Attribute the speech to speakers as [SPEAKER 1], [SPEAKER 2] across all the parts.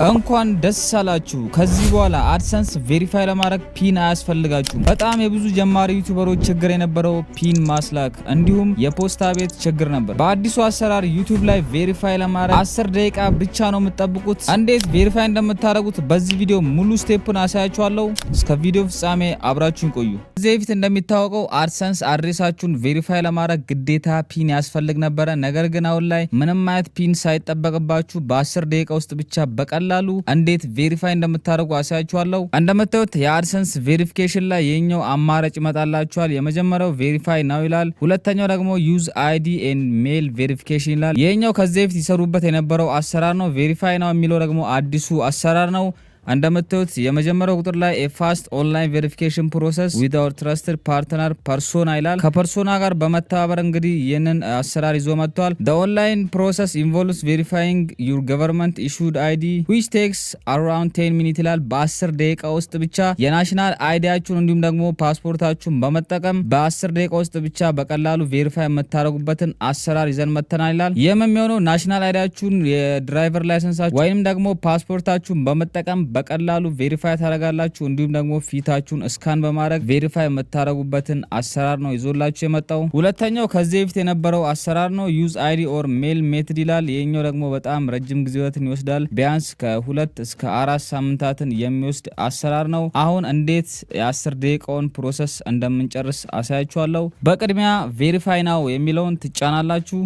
[SPEAKER 1] እንኳን ደስ አላችሁ። ከዚህ በኋላ አድሰንስ ቬሪፋይ ለማድረግ ፒን አያስፈልጋችሁም። በጣም የብዙ ጀማሪ ዩቲዩበሮች ችግር የነበረው ፒን ማስላክ እንዲሁም የፖስታ ቤት ችግር ነበር። በአዲሱ አሰራር ዩቲዩብ ላይ ቬሪፋይ ለማድረግ 10 ደቂቃ ብቻ ነው የምትጠብቁት። እንዴት ቬሪፋይ እንደምታደርጉት በዚህ ቪዲዮ ሙሉ ስቴፑን አሳያችኋለሁ። እስከ ቪዲዮ ፍጻሜ አብራችሁን ቆዩ። ከዚህ በፊት እንደሚታወቀው አድሰንስ አድሬሳችሁን ቬሪፋይ ለማድረግ ግዴታ ፒን ያስፈልግ ነበረ። ነገር ግን አሁን ላይ ምንም አይነት ፒን ሳይጠበቅባችሁ በ10 ደቂቃ ውስጥ ብቻ በቀላሉ እንዴት ቬሪፋይ እንደምታደርጉ አሳያችኋለሁ። እንደምታዩት የአድሰንስ ቬሪፊኬሽን ላይ የኛው አማራጭ ይመጣላችኋል። የመጀመሪያው ቬሪፋይ ናው ይላል። ሁለተኛው ደግሞ ዩዝ አይዲ ኤንድ ሜል ቬሪፊኬሽን ይላል። የኛው ከዚህ በፊት ይሰሩበት የነበረው አሰራር ነው። ቬሪፋይ ናው የሚለው ደግሞ አዲሱ አሰራር ነው። እንደምታዩት የመጀመሪያው ቁጥር ላይ ፋስት ኦንላይን ቬሪፊኬሽን ፕሮሰስ ዊዝ አወር ትረስትድ ፓርትነር ፐርሶና ይላል። ከፐርሶና ጋር በመተባበር እንግዲህ ይህንን አሰራር ይዞ መጥቷል። the online process involves verifying your government issued ID which takes around 10 minutes ይላል። በ10 ደቂቃ ውስጥ ብቻ የናሽናል አይዲያችሁን እንዲሁም ደግሞ ፓስፖርታችሁን በመጠቀም በ10 ደቂቃ ውስጥ ብቻ በቀላሉ ቬሪፋይ የምታደርጉበትን አሰራር ይዘን መጥተናል ይላል። ይህም የሚሆነው ናሽናል አይዲያችሁን የድራይቨር ላይሰንሳችሁ ወይም ደግሞ ፓስፖርታችሁን በመጠቀም በቀላሉ ቬሪፋይ ታደርጋላችሁ። እንዲሁም ደግሞ ፊታችሁን እስካን በማድረግ ቬሪፋይ የምታደርጉበትን አሰራር ነው ይዞላችሁ የመጣው። ሁለተኛው ከዚህ በፊት የነበረው አሰራር ነው ዩዝ አይዲ ኦር ሜል ሜትድ ይላል። ይሄኛው ደግሞ በጣም ረጅም ጊዜያትን ይወስዳል። ቢያንስ ከ2 እስከ 4 ሳምንታትን የሚወስድ አሰራር ነው። አሁን እንዴት የ10 ደቂቃውን ፕሮሰስ እንደምንጨርስ አሳያችኋለሁ። በቅድሚያ ቬሪፋይ ናው የሚለውን ትጫናላችሁ።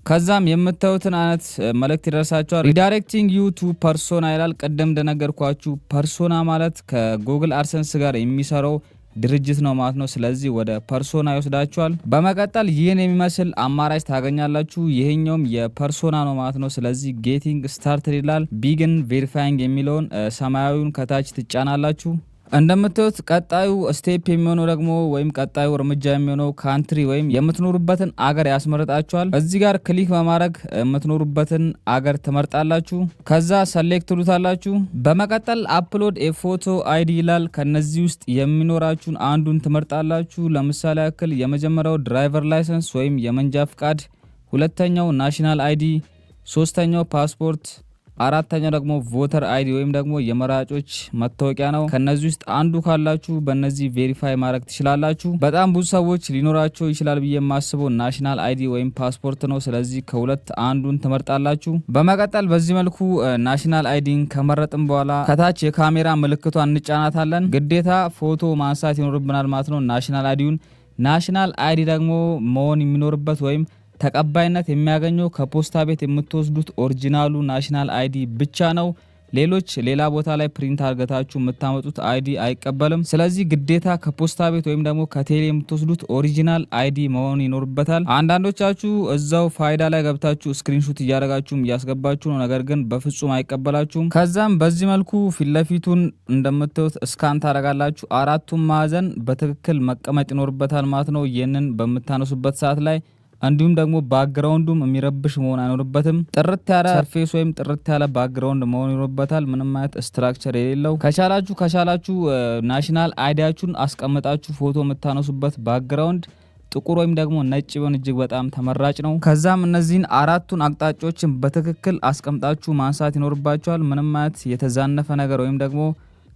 [SPEAKER 1] ከዛም የምታዩትን አይነት መልእክት ይደርሳችኋል። ሪዳይሬክቲንግ ዩ ቱ ፐርሶና ይላል። ቀደም እንደነገርኳችሁ ፐርሶና ማለት ከጉግል አድሰንስ ጋር የሚሰራው ድርጅት ነው ማለት ነው። ስለዚህ ወደ ፐርሶና ይወስዳችኋል። በመቀጠል ይህን የሚመስል አማራጭ ታገኛላችሁ። ይሄኛውም የፐርሶና ነው ማለት ነው። ስለዚህ ጌቲንግ ስታርትድ ይላል። ቢግን ቬሪፋይንግ የሚለውን ሰማያዊውን ከታች ትጫናላችሁ። እንደምታዩት ቀጣዩ ስቴፕ የሚሆነው ደግሞ ወይም ቀጣዩ እርምጃ የሚሆነው ካንትሪ ወይም የምትኖሩበትን አገር ያስመርጣችኋል። እዚህ ጋር ክሊክ በማድረግ የምትኖሩበትን አገር ትመርጣላችሁ። ከዛ ሰሌክት ትሉታላችሁ። በመቀጠል አፕሎድ ኤፎቶ አይዲ ይላል። ከነዚህ ውስጥ የሚኖራችሁን አንዱን ትመርጣላችሁ። ለምሳሌ ያክል የመጀመሪያው ድራይቨር ላይሰንስ ወይም የመንጃ ፍቃድ፣ ሁለተኛው ናሽናል አይዲ፣ ሶስተኛው ፓስፖርት፣ አራተኛው ደግሞ ቮተር አይዲ ወይም ደግሞ የመራጮች መታወቂያ ነው። ከነዚህ ውስጥ አንዱ ካላችሁ በእነዚህ ቬሪፋይ ማድረግ ትችላላችሁ። በጣም ብዙ ሰዎች ሊኖራቸው ይችላል ብዬ የማስበው ናሽናል አይዲ ወይም ፓስፖርት ነው። ስለዚህ ከሁለት አንዱን ትመርጣላችሁ። በመቀጠል በዚህ መልኩ ናሽናል አይዲን ከመረጥን በኋላ ከታች የካሜራ ምልክቷን እንጫናታለን። ግዴታ ፎቶ ማንሳት ይኖርብናል ማለት ነው ናሽናል አይዲውን። ናሽናል አይዲ ደግሞ መሆን የሚኖርበት ወይም ተቀባይነት የሚያገኘው ከፖስታ ቤት የምትወስዱት ኦሪጂናሉ ናሽናል አይዲ ብቻ ነው። ሌሎች ሌላ ቦታ ላይ ፕሪንት አድርጋችሁ የምታመጡት አይዲ አይቀበልም። ስለዚህ ግዴታ ከፖስታ ቤት ወይም ደግሞ ከቴሌ የምትወስዱት ኦሪጂናል አይዲ መሆን ይኖርበታል። አንዳንዶቻችሁ እዛው ፋይዳ ላይ ገብታችሁ ስክሪንሾት እያደረጋችሁም እያስገባችሁ ነው፣ ነገር ግን በፍጹም አይቀበላችሁም። ከዛም በዚህ መልኩ ፊትለፊቱን እንደምታዩት እስካን ታደርጋላችሁ። አራቱም ማዕዘን በትክክል መቀመጥ ይኖርበታል ማለት ነው ይህንን በምታነሱበት ሰዓት ላይ። እንዲሁም ደግሞ ባክግራውንዱም የሚረብሽ መሆን አይኖርበትም። ጥርት ያለ ሰርፌስ ወይም ጥርት ያለ ባክግራውንድ መሆን ይኖርበታል፣ ምንም አይነት ስትራክቸር የሌለው። ከቻላችሁ ናሽናል አይዲያችሁን አስቀምጣችሁ ፎቶ የምታነሱበት ባክግራውንድ ጥቁር ወይም ደግሞ ነጭ ቢሆን እጅግ በጣም ተመራጭ ነው። ከዛም እነዚህን አራቱን አቅጣጫዎችን በትክክል አስቀምጣችሁ ማንሳት ይኖርባችኋል። ምንም አይነት የተዛነፈ ነገር ወይም ደግሞ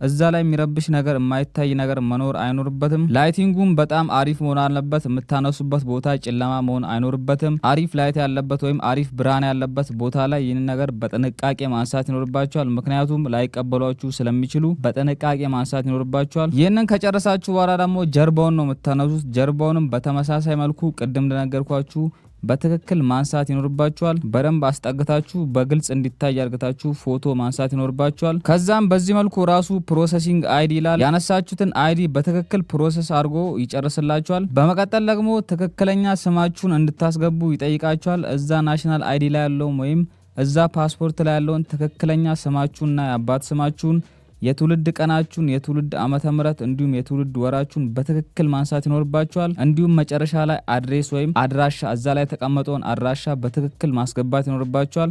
[SPEAKER 1] እዛ ላይ የሚረብሽ ነገር የማይታይ ነገር መኖር አይኖርበትም። ላይቲንጉም በጣም አሪፍ መሆን አለበት። የምታነሱበት ቦታ ጨለማ መሆን አይኖርበትም። አሪፍ ላይት ያለበት ወይም አሪፍ ብርሃን ያለበት ቦታ ላይ ይህን ነገር በጥንቃቄ ማንሳት ይኖርባቸዋል። ምክንያቱም ላይቀበሏችሁ ስለሚችሉ በጥንቃቄ ማንሳት ይኖርባቸዋል። ይህንን ከጨረሳችሁ በኋላ ደግሞ ጀርባውን ነው የምታነሱት። ጀርባውንም በተመሳሳይ መልኩ ቅድም እንደነገርኳችሁ በትክክል ማንሳት ይኖርባችኋል። በደንብ አስጠግታችሁ በግልጽ እንዲታይ አድርጋችሁ ፎቶ ማንሳት ይኖርባችኋል። ከዛም በዚህ መልኩ ራሱ ፕሮሰሲንግ አይዲ ይላል። ያነሳችሁትን አይዲ በትክክል ፕሮሰስ አድርጎ ይጨርስላችኋል። በመቀጠል ደግሞ ትክክለኛ ስማችሁን እንድታስገቡ ይጠይቃችኋል። እዛ ናሽናል አይዲ ላይ ያለውን ወይም እዛ ፓስፖርት ላይ ያለውን ትክክለኛ ስማችሁንና የአባት ስማችሁን፣ የትውልድ ቀናችሁን፣ የትውልድ ዓመተ ምህረት እንዲሁም የትውልድ ወራችሁን በትክክል ማንሳት ይኖርባችኋል። እንዲሁም መጨረሻ ላይ አድሬስ ወይም አድራሻ እዛ ላይ የተቀመጠውን አድራሻ በትክክል ማስገባት ይኖርባችኋል።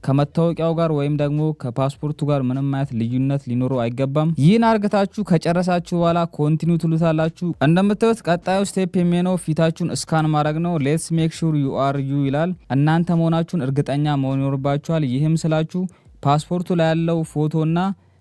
[SPEAKER 1] ከመታወቂያው ጋር ወይም ደግሞ ከፓስፖርቱ ጋር ምንም አይነት ልዩነት ሊኖረው አይገባም። ይህን አርግታችሁ ከጨረሳችሁ በኋላ ኮንቲኒው ትሉታላችሁ። እንደምታዩት ቀጣዩ ስቴፕ የሚሆነው ፊታችሁን እስካን ማድረግ ነው። ሌትስ ሜክ ሹር ዩ አር ዩ ይላል። እናንተ መሆናችሁን እርግጠኛ መሆን ይኖርባችኋል። ይህም ስላችሁ ፓስፖርቱ ላይ ያለው ፎቶና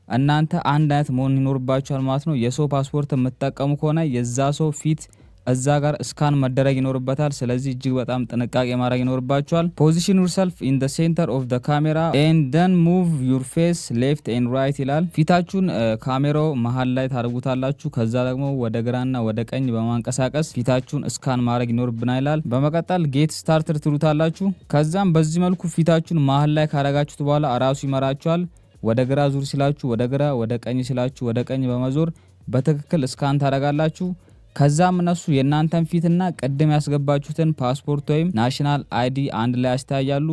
[SPEAKER 1] እናንተ አንድ አይነት መሆን ይኖርባችኋል ማለት ነው። የሰው ፓስፖርት የምትጠቀሙ ከሆነ የዛ ሰው ፊት እዛ ጋር ስካን መደረግ ይኖርበታል። ስለዚህ እጅግ በጣም ጥንቃቄ ማድረግ ይኖርባችኋል። ፖዚሽን ዩርሰልፍ ኢን ዘ ሴንተር ኦፍ ዘ ካሜራ ኤንድ ደን ሙቭ ዩር ፌስ ሌፍት ኤንድ ራይት ይላል። ፊታችሁን ካሜራው መሀል ላይ ታደርጉታላችሁ። ከዛ ደግሞ ወደ ግራና ወደ ቀኝ በማንቀሳቀስ ፊታችሁን ስካን ማድረግ ይኖርብናል ይላል። በመቀጠል ጌት ስታርትድ ትሉታላችሁ። ከዛም በዚህ መልኩ ፊታችሁን መሀል ላይ ካረጋችሁት በኋላ ራሱ ይመራችኋል። ወደ ግራ ዙር ሲላችሁ ወደ ግራ፣ ወደ ቀኝ ሲላችሁ ወደ ቀኝ በመዞር በትክክል ስካን ታደርጋላችሁ። ከዛም እነሱ የእናንተን ፊትና ቅድም ያስገባችሁትን ፓስፖርት ወይም ናሽናል አይዲ አንድ ላይ ያስተያያሉ።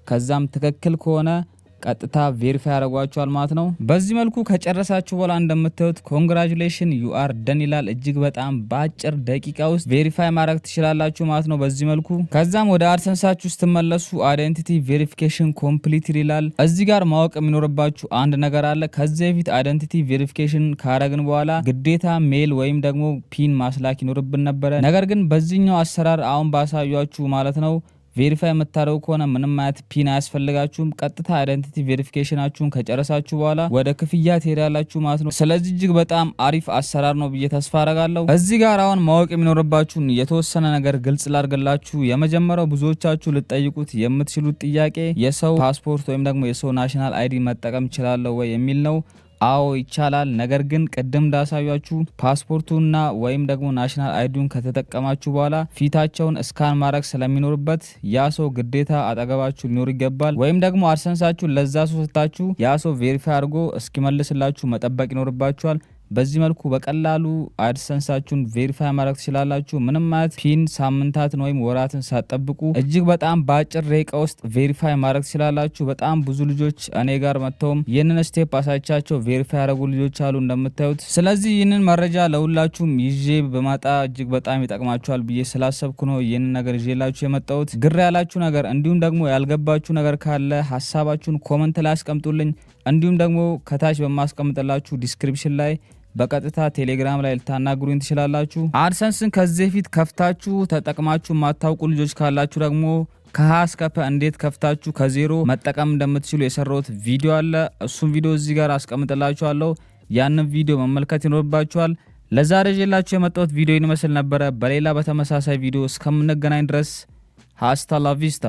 [SPEAKER 1] ከዛም ትክክል ከሆነ ቀጥታ ቬሪፋይ ያደርጓቸዋል ማለት ነው። በዚህ መልኩ ከጨረሳችሁ በኋላ እንደምታዩት ኮንግራቹሌሽን ዩ አር ደን ይላል። እጅግ በጣም በአጭር ደቂቃ ውስጥ ቬሪፋይ ማድረግ ትችላላችሁ ማለት ነው በዚህ መልኩ። ከዛም ወደ አድሰንሳችሁ ስትመለሱ አይደንቲቲ ቬሪፊኬሽን ኮምፕሊት ይላል። እዚህ ጋር ማወቅ የሚኖርባችሁ አንድ ነገር አለ። ከዚህ በፊት አይደንቲቲ ቬሪፊኬሽን ካረግን በኋላ ግዴታ ሜል ወይም ደግሞ ፒን ማስላክ ይኖርብን ነበረ። ነገር ግን በዚህኛው አሰራር አሁን ባሳያችሁ ማለት ነው ቬሪፋይ የምታደርጉ ከሆነ ምንም አይነት ፒን አያስፈልጋችሁም። ቀጥታ አይደንቲቲ ቬሪፊኬሽናችሁን ከጨረሳችሁ በኋላ ወደ ክፍያ ትሄዳላችሁ ማለት ነው። ስለዚህ እጅግ በጣም አሪፍ አሰራር ነው ብዬ ተስፋ አረጋለሁ። እዚህ ጋር አሁን ማወቅ የሚኖርባችሁን የተወሰነ ነገር ግልጽ ላድርግላችሁ። የመጀመሪያው ብዙዎቻችሁ ልጠይቁት የምትችሉት ጥያቄ የሰው ፓስፖርት ወይም ደግሞ የሰው ናሽናል አይዲ መጠቀም እችላለሁ ወይ የሚል ነው። አዎ ይቻላል። ነገር ግን ቅድም እንዳሳያችሁ ፓስፖርቱና ወይም ደግሞ ናሽናል አይዲውን ከተጠቀማችሁ በኋላ ፊታቸውን ስካን ማድረግ ስለሚኖርበት ያ ሰው ግዴታ አጠገባችሁ ሊኖር ይገባል። ወይም ደግሞ አድሰንሳችሁ ለዛ ሰው ሰጣችሁ ያ ሰው ቬሪፋይ አድርጎ እስኪመልስላችሁ መጠበቅ ይኖርባችኋል። በዚህ መልኩ በቀላሉ አድሰንሳችሁን ቬሪፋይ ማድረግ ትችላላችሁ። ምንም አይነት ፒን ሳምንታትን ወይም ወራትን ሳትጠብቁ እጅግ በጣም በአጭር ደቂቃ ውስጥ ቬሪፋይ ማድረግ ትችላላችሁ። በጣም ብዙ ልጆች እኔ ጋር መጥተውም ይህንን ስቴፕ አሳይቻቸው ቬሪፋይ ያደረጉ ልጆች አሉ እንደምታዩት። ስለዚህ ይህንን መረጃ ለሁላችሁም ይዤ በማጣ እጅግ በጣም ይጠቅማችኋል ብዬ ስላሰብኩ ነው ይህንን ነገር ይዤላችሁ የመጣሁት። ግር ያላችሁ ነገር እንዲሁም ደግሞ ያልገባችሁ ነገር ካለ ሀሳባችሁን ኮመንት ላይ አስቀምጡልኝ። እንዲሁም ደግሞ ከታች በማስቀምጥላችሁ ዲስክሪፕሽን ላይ በቀጥታ ቴሌግራም ላይ ልታናግሩኝ ትችላላችሁ። አድሰንስን ከዚህ በፊት ከፍታችሁ ተጠቅማችሁ ማታውቁ ልጆች ካላችሁ ደግሞ ከሀ እስከ ፐ እንዴት ከፍታችሁ ከዜሮ መጠቀም እንደምትችሉ የሰራሁት ቪዲዮ አለ። እሱም ቪዲዮ እዚህ ጋር አስቀምጥላችኋለሁ። ያንን ቪዲዮ መመልከት ይኖርባችኋል። ለዛሬ ይዤላችሁ የመጣሁት ቪዲዮ ይመስል ነበረ። በሌላ በተመሳሳይ ቪዲዮ እስከምንገናኝ ድረስ ሃስታ ላ ቪስታ